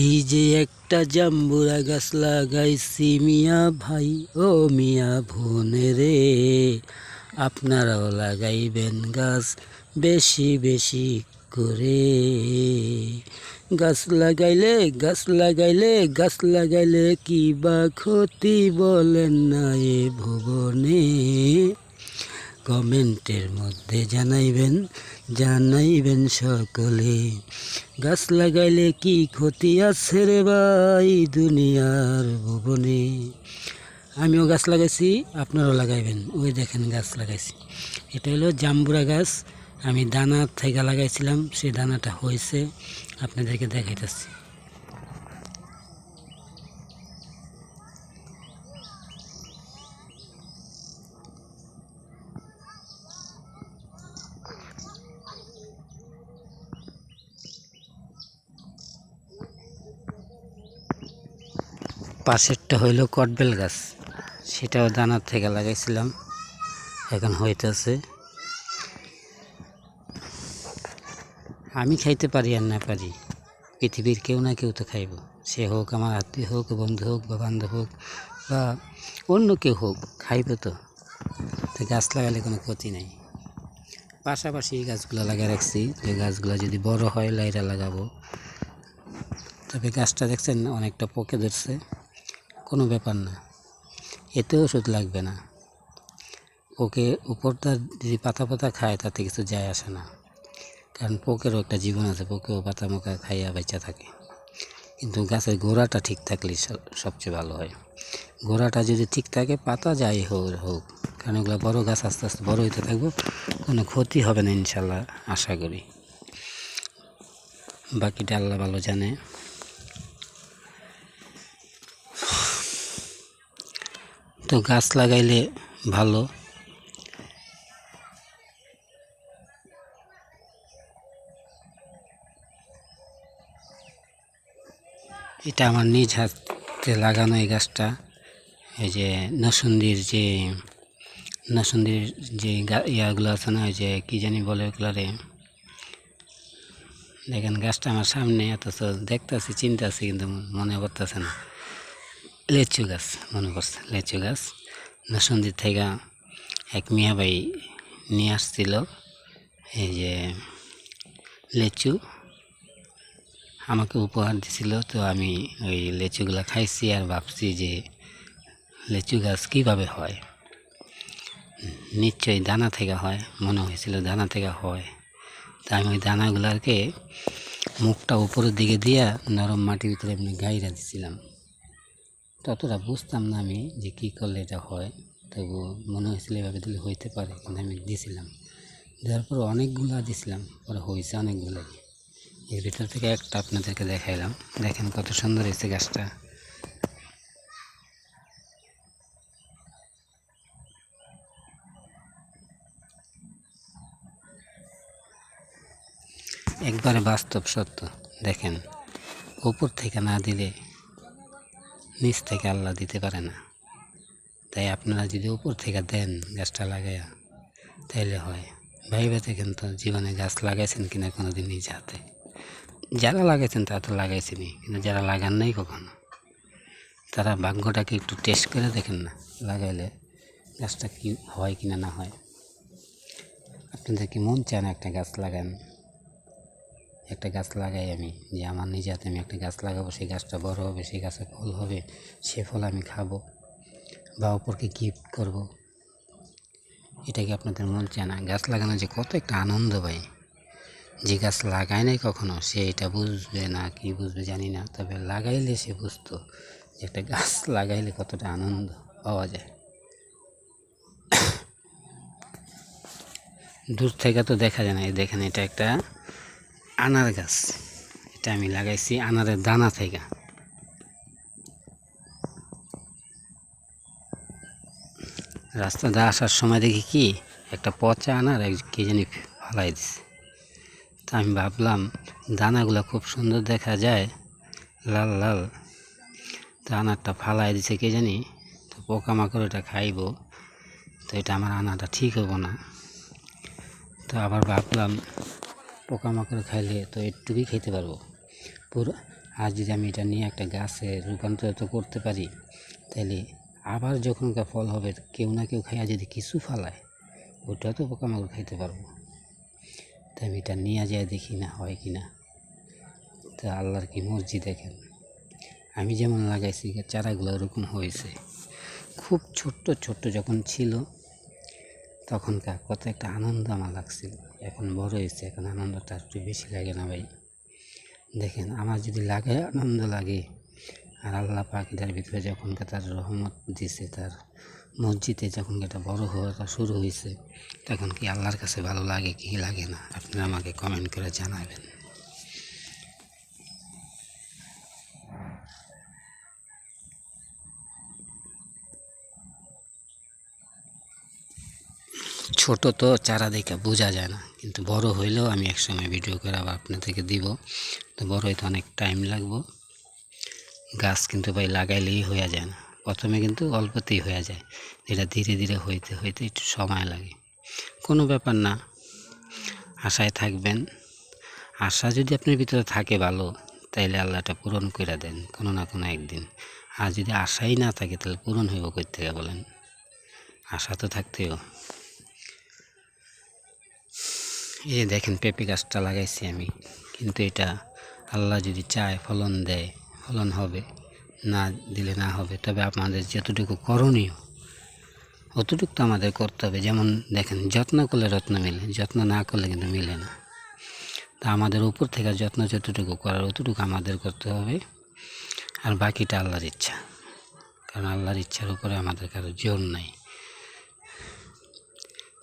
এই যে একটা জাম্বুরা গাছ লাগাইছি মিয়া ভাই ও মিয়া বোনে রে, আপনারাও লাগাইবেন গাছ বেশি বেশি করে। গাছ লাগাইলে কি বা ক্ষতি বলেন না এ ভুবনে। কমেন্টের মধ্যে জানাইবেন সকলে। গাছ লাগাইলে কি ক্ষতি আছে রে ভাই দুনিয়ার ভুবনে। আমিও গাছ লাগাইছি, আপনারাও লাগাইবেন। ওই দেখেন গাছ লাগাইছি, এটা হলো জাম্বুরা গাছ। আমি দানা থেকে লাগাইছিলাম, সেই দানাটা হয়েছে, আপনাদেরকে দেখাইতেছি। পাশেরটা হইল কটবেল গাছ, সেটাও দানার থেকে লাগাইছিলাম, এখন হইতেছে। আমি খাইতে পারি আর না পারি, পৃথিবীর কেউ না কেউ তো খাইব। সে হোক আমার আত্মীয় হোক, বন্ধু হোক বা বান্ধব হোক বা অন্য কেউ হোক, খাইব তো। গাছ লাগালে কোনো ক্ষতি নেই। পাশাপাশি এই গাছগুলো লাগিয়ে রাখছি, যে গাছগুলো যদি বড় হয় লাইরা লাগাবো। তবে গাছটা দেখছেন অনেকটা পোকে ধরছে, কোনো ব্যাপার না, এতে ওষুধ লাগবে না। পোকে উপরটা যদি পাতা খায় তাতে কিছু যায় আসে না, কারণ পোকেরও একটা জীবন আছে, পোকেও পাতা মোকা খাইয়া বেঁচে থাকে। কিন্তু গাছের গোড়াটা ঠিক থাকলে সবচেয়ে ভালো হয়। গোড়াটা যদি ঠিক থাকে, পাতা যাই হোক, কারণ ওগুলো বড়ো গাছ আস্তে আস্তে বড়ো হইতে থাকবো, কোনো ক্ষতি হবে না ইনশাল্লাহ, আশা করি। বাকিটা আল্লাহ ভালো জানে। তো গাছ লাগাইলে ভালো। এটা আমার নিজ হাতে লাগানো এই গাছটা। এই যে নসুন্দির যে ইয়াগুলো আছে না, ওই যে কী জানি বলে ওগুলারে, দেখেন গাছটা আমার সামনে, অথচ দেখতেছি চিন্তাছি কিন্তু মনে করতেছে না। লেচু গাছ মনে করছে, লেচু গাছ নসুন্দির থেকে এক মিয়া ভাই নিয়ে আসছিল। এই যে লেচু আমাকে উপহার দিছিল, তো আমি ওই লেচুগুলো খাইছি আর ভাবছি যে লেচু গাছ কীভাবে হয়। নিশ্চয়ই দানা থেকে হয়, মনে হয়েছিল দানা থেকে হয়। তাই আমি ওই দানাগুলোকে মুখটা উপরের দিকে দিয়া নরম মাটির ভিতরে এমনি গাইরা দিছিলাম। ততটা বুঝতাম না আমি যে কী করলে এটা হয়, তবু মনে হয়েছিল এভাবে দিলে হইতে পারে, কিন্তু আমি দিছিলাম। দেওয়ার পর অনেকগুলো দিছিলাম, পরে হয়েছে অনেকগুলোই। এর ভিতর থেকে একটা আপনাদেরকে দেখাইলাম, দেখেন কত সুন্দর হয়েছে গাছটা। একবারে বাস্তব সত্য, দেখেন উপর থেকে না দিলে নিচ থেকে আল্লাহ দিতে পারে না। তাই আপনারা যদি উপর থেকে দেন গাছটা লাগাইয়া, তাইলে হয়। ভাইবে দেখেন তো জীবনে গাছ লাগাইছেন কিনা কোনো দিন নিজ হাতে। যারা লাগাইছেন তারা তো লাগাইছেনই, কিন্তু যারা লাগান নাই কখনো, তারা ভাগ্যটাকে একটু টেস্ট করে দেখেন না, লাগাইলে গাছটা কি হয় কিনা না হয়। আপনাদের কি মন চায় না একটা গাছ লাগান? একটা গাছ লাগাই আমি, যে আমার নিজে হাতে আমি একটা গাছ লাগাবো, সেই গাছটা বড় হবে, সেই গাছে ফল হবে, সে ফল আমি খাবো বা অপরকে গিফট করব। এটা কি আপনাদের মন চায় না? গাছ লাগানো যে কত একটা আনন্দ ভাই। যে গাছ লাগায় নাই কখনো, সে এটা বুঝবে না কি বুঝবে জানি না, তবে লাগাইলে সে বুঝতো যে একটা গাছ লাগাইলে কতটা আনন্দ পাওয়া যায়। দূর থেকে তো দেখা যায় না। দেখেন এটা একটা আনার গাছ, এটা আমি লাগাইছি আনারের দানা থেকে। রাস্তা দিয়ে আসার সময় দেখি কি একটা পচা আনার কে জানি ফালাই দিছে। তা আমি ভাবলাম দানাগুলো খুব সুন্দর দেখা যায়, লাল লাল, তো আনারটা ফালাই দিছে কে জানি, তো পোকামাকড় এটা খাইব, তো এটা আমার আনাটা ঠিক হবো না। তো আবার ভাবলাম পোকামাকড় খাইলে তো একটুকুই খেতে পারবো, আর যদি আমি এটা নিয়ে একটা গাছে রূপান্তরিত করতে পারি, তাহলে আবার যখনকার ফল হবে কেউ না কেউ খাইয়া যদি কিছু ফালায়, ওটাও তো পোকামাকড় খাইতে পারবো। তাই আমি এটা নিয়ে যায় দেখি না হয় কি না। তো আল্লাহর কি মর্জি দেখেন, আমি যেমন লাগাইছি চারাগুলো ওরকম হয়েছে। খুব ছোট্ট ছোট্ট যখন ছিল তখনকার কত একটা আনন্দ আমার লাগছিল। এখন বড় হয়েছে, এখন আনন্দটা একটু বেশি লাগে না ভাই। দেখেন আমার যদি লাগে আনন্দ লাগে, আর আল্লাহ পাক এটার ভিতরে যখনকার তার রহমত দিছে, তার মসজিদে যখন এটা বড় হওয়াটা শুরু হয়েছে, তখন কি আল্লাহর কাছে ভালো লাগে কি লাগে না, আপনারা আমাকে কমেন্ট করে জানাবেন। ছোট তো চারা দেখে বোঝা যায় না, কিন্তু বড় হইলেও আমি একসময় ভিডিও করে আবার আপনাদেরকে দিব। তো বড় হইতে অনেক টাইম লাগবে। গাছ কিন্তু ভাই লাগাইলেই হয়ে যায় না, প্রথমে কিন্তু অল্পতেই হয়ে যায়, এটা ধীরে ধীরে হইতে হইতে একটু সময় লাগে। কোনো ব্যাপার না, আশায় থাকবেন। আশা যদি আপনার ভিতরে থাকে ভালো, তাইলে আল্লাহটা পূরণ করে দেন কোনো না কোনো একদিন। আর যদি আশাই না থাকে তাহলে পূরণ হইব কই থেকে বলেন? আশা তো থাকতেও। এই যে দেখেন পেঁপে গাছটা লাগাইছি আমি, কিন্তু এটা আল্লাহ যদি চায় ফলন দেয়, ফলন হবে, না দিলে না হবে। তবে আমাদের যতটুকু করণীয় অতটুকু তো আমাদের করতে হবে। যেমন দেখেন, যত্ন করলে রত্ন মেলে, যত্ন না করলে কিন্তু মেলে না। তা আমাদের উপর থেকে যত্ন যতটুকু করার অতটুকু আমাদের করতে হবে, আর বাকিটা আল্লাহর ইচ্ছা। কারণ আল্লাহর ইচ্ছার উপরে আমাদের কারো জোর নাই।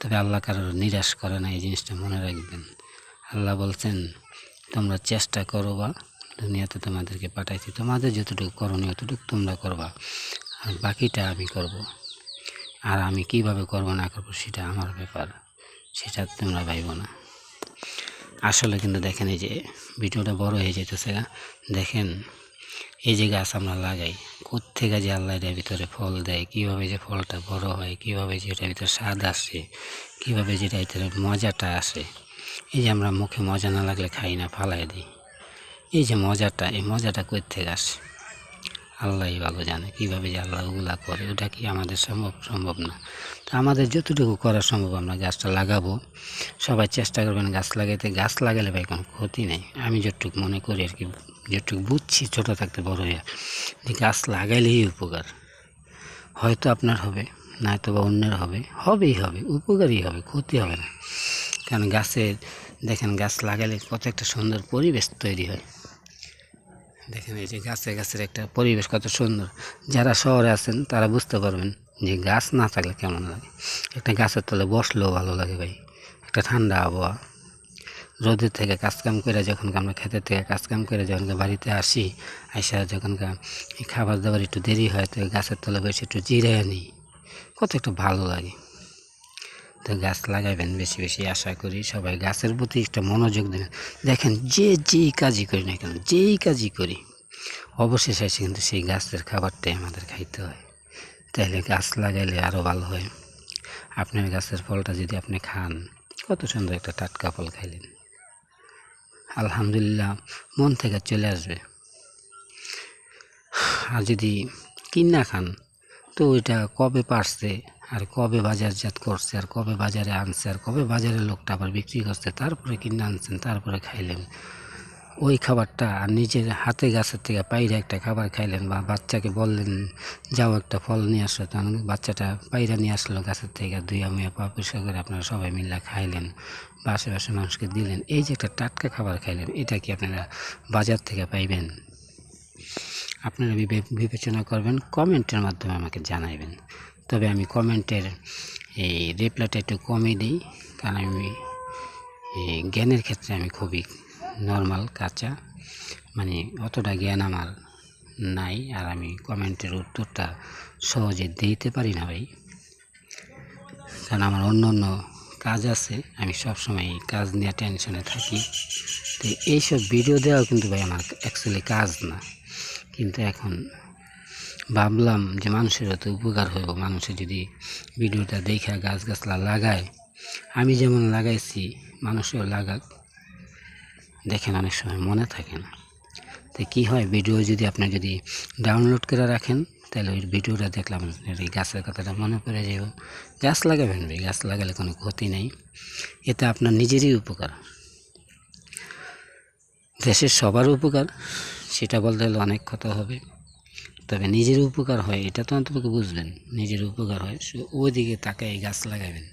তবে আল্লাহ কারোর নিরাশ করে না, এই জিনিসটা মনে রাখবেন। আল্লাহ বলছেন তোমরা চেষ্টা করো, বা দুনিয়াতে তোমাদেরকে পাঠাইছি, তোমাদের যতটুকু করণীয় অতটুকু তোমরা করবা, আর বাকিটা আমি করব। আর আমি কিভাবে করব না করব সেটা আমার ব্যাপার, সেটা তোমরা ভাইব না। আসলে কিন্তু দেখেন, এই যে ভিডিওটা বড় হয়ে যেতেছে, দেখেন এই যে গাছ আমরা লাগাই, কোত্থেকে যে আল্লাহ এটার ভিতরে ফল দেয়, কীভাবে যে ফলটা বড় হয়, কীভাবে যে এটার ভিতরে স্বাদ আসে, কীভাবে যেটার ভিতরে মজাটা আসে। এই যে আমরা মুখে মজা না লাগলে খাই না, ফালাই দিই। এই যে মজাটা, এই মজাটা কোত্থেকে আসে আল্লাহই ভালো জানে। কীভাবে যে আল্লাহ ওগুলা করে, ওটা কি আমাদের সম্ভব না। তো আমাদের যতটুকু করা সম্ভব আমরা গাছটা লাগাবো। সবাই চেষ্টা করবেন গাছ লাগাইতে। গাছ লাগালে ভাই কোনো ক্ষতি নেই, আমি যতটুকু মনে করি আর কি, যেটুকু বুঝছি ছোটো থাকতে বড় হয়ে, যে গাছ লাগাইলেই উপকার। হয়তো আপনার হবে, নয়তো বা অন্যের হবে, হবেই হবে, উপকারই হবে, ক্ষতি হবে না। কারণ গাছের দেখেন, গাছ লাগালে কত একটা সুন্দর পরিবেশ তৈরি হয়। দেখেন এই যে গাছের একটা পরিবেশ কত সুন্দর। যারা শহরে আছেন তারা বুঝতে পারবেন যে গাছ না থাকলে কেমন লাগে। একটা গাছের তলে বসলেও ভালো লাগে ভাই, একটা ঠান্ডা আবহাওয়া। রোদের থেকে কাজকাম করে যখন আমরা ক্ষেতের থেকে কাজকাম করে যখন বাড়িতে আসি, আইসা যখন খাবার দাবার একটু দেরি হয়, তো গাছের তলে বসে একটু জিরাইয়া নিই, কত একটু ভালো লাগে। তো গাছ লাগাইবেন বেশি বেশি, আশা করি সবাই গাছের প্রতি একটা মনোযোগ দেবেন। দেখেন যেই কাজই করি না কেন, যেই কাজই করি, অবশেষে এসে কিন্তু সেই গাছের খাবারটাই আমাদের খাইতে হয়। তাইলে গাছ লাগাইলে আরও ভালো হয়। আপনার গাছের ফলটা যদি আপনি খান, কত সুন্দর একটা টাটকা ফল খাইলেন, আলহামদুলিল্লাহ মন থেকে চলে আসবে। আর যদি কিনা খান, তো ওইটা কবে পারছে, আর কবে বাজারজাত করছে, আর কবে বাজারে আনছে, আর কবে বাজারের লোকটা আবার বিক্রি করছে, তারপরে কিনে আনছেন, তারপরে খাইলেন ওই খাবারটা। আর নিজের হাতে গাছের থেকে পাইরা একটা খাবার খাইলেন, বা বাচ্চাকে বললেন যাও একটা ফল নিয়ে আসলো, তখন বাচ্চাটা পাইরা নিয়ে আসলো গাছের থেকে, ধুইয়া মুইয়া পা পরিষ্কার করে আপনারা সবাই মিলে খাইলেন, বা আশেপাশে মানুষকে দিলেন। এই যে একটা টাটকা খাবার খাইলেন, এটা কি আপনারা বাজার থেকে পাইবেন? আপনারা বিবেচনা করবেন, কমেন্টের মাধ্যমে আমাকে জানাইবেন। তবে আমি কমেন্টের এই রিপ্লাইটা একটু কমই দিই, কারণ আমি এই জ্ঞানের ক্ষেত্রে আমি খুবই নর্মাল, কাঁচা, মানে অতটা জ্ঞান আমার নাই। আর আমি কমেন্টের উত্তরটা সহজে দিতে পারি না ভাই, কারণ আমার অন্য কাজ আছে। আমি সবসময় কাজ নিয়ে টেনশনে থাকি। তো এইসব ভিডিও দেওয়াও কিন্তু ভাই আমার অ্যাকচুয়ালি কাজ না, কিন্তু এখন ভাবলাম যে মানুষের তো উপকার হইব, মানুষের যদি ভিডিওটা দেখে গাছগাছলা লাগায়, আমি যেমন লাগাইছি মানুষও লাগাক। দেখেন অনেক সময় মনে থাকে না, তো কী হয়, ভিডিও যদি আপনি যদি ডাউনলোড করে রাখেন, তাহলে ওই ভিডিওটা দেখলাম এই গাছের কথাটা মনে পড়ে যাবে। গাছ লাগাবেন ভাই, গাছ লাগালে কোনো ক্ষতি নেই, এতে আপনার নিজেরই উপকার, দেশের সবার উপকার। সেটা বলতে হলে অনেক কথা হবে, তবে নিজের উপকার হয় এটা তো অন্তত বুঝবেন, নিজের উপকার হয়, ওইদিকে তাকায় গাছ লাগাবেন।